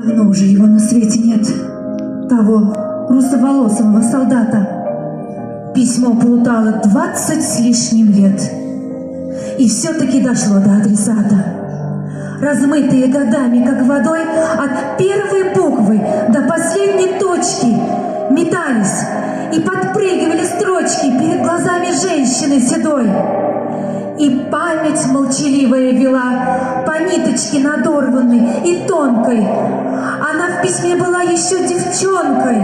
Давно уже его на свете нет, того русоволосого солдата. Письмо плутало 20 с лишним лет, и все-таки дошло до адресата. Размытые годами, как водой, от первой буквы до последней точки метались и подпрыгивали строчки перед глазами женщины седой. И память молчаливая вела по ниточке надорванной и тонкой. Она в письме была еще девчонкой.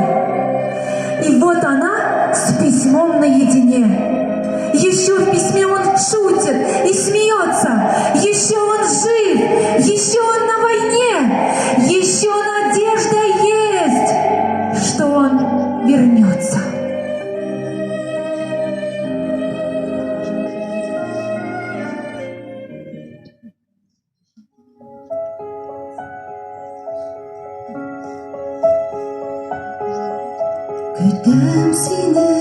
И вот она с письмом наедине. Еще в письме он шутит и смеется. Еще он жив, еще он на войне. Еще надежда есть, что он вернется. Күтем сине,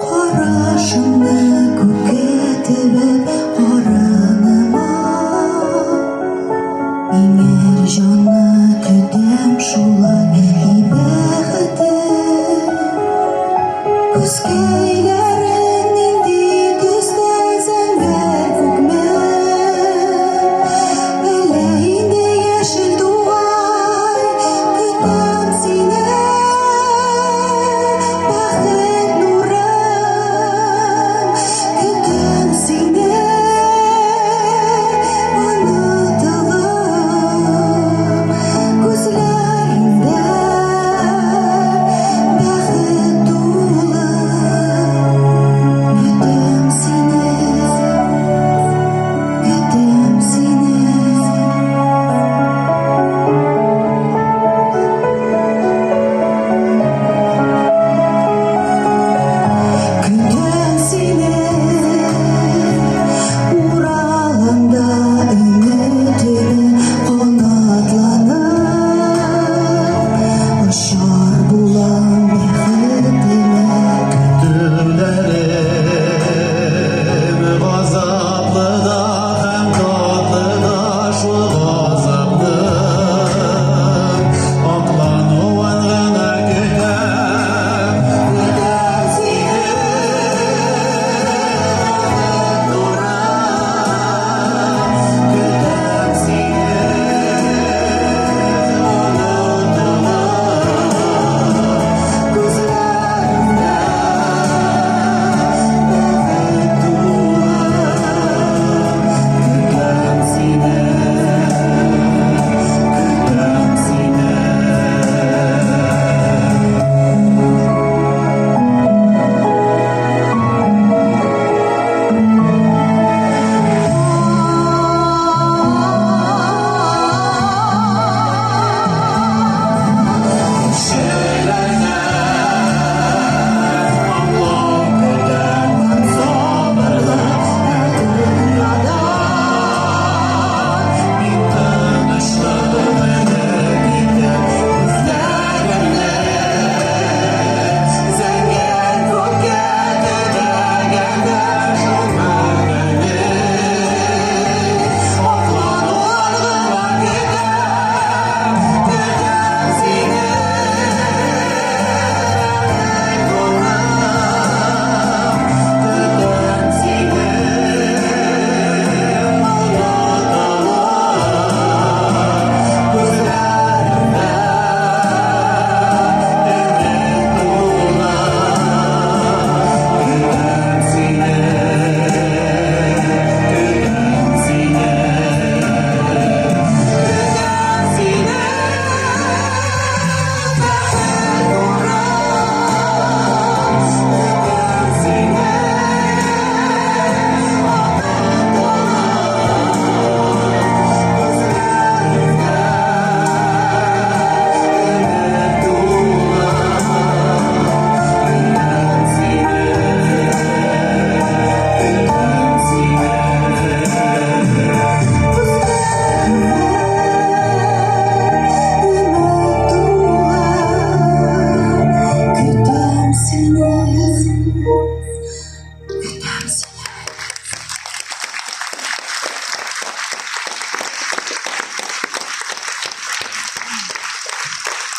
карашыңны күккә төбәп караныма. Иңер җанны көтәм шулай.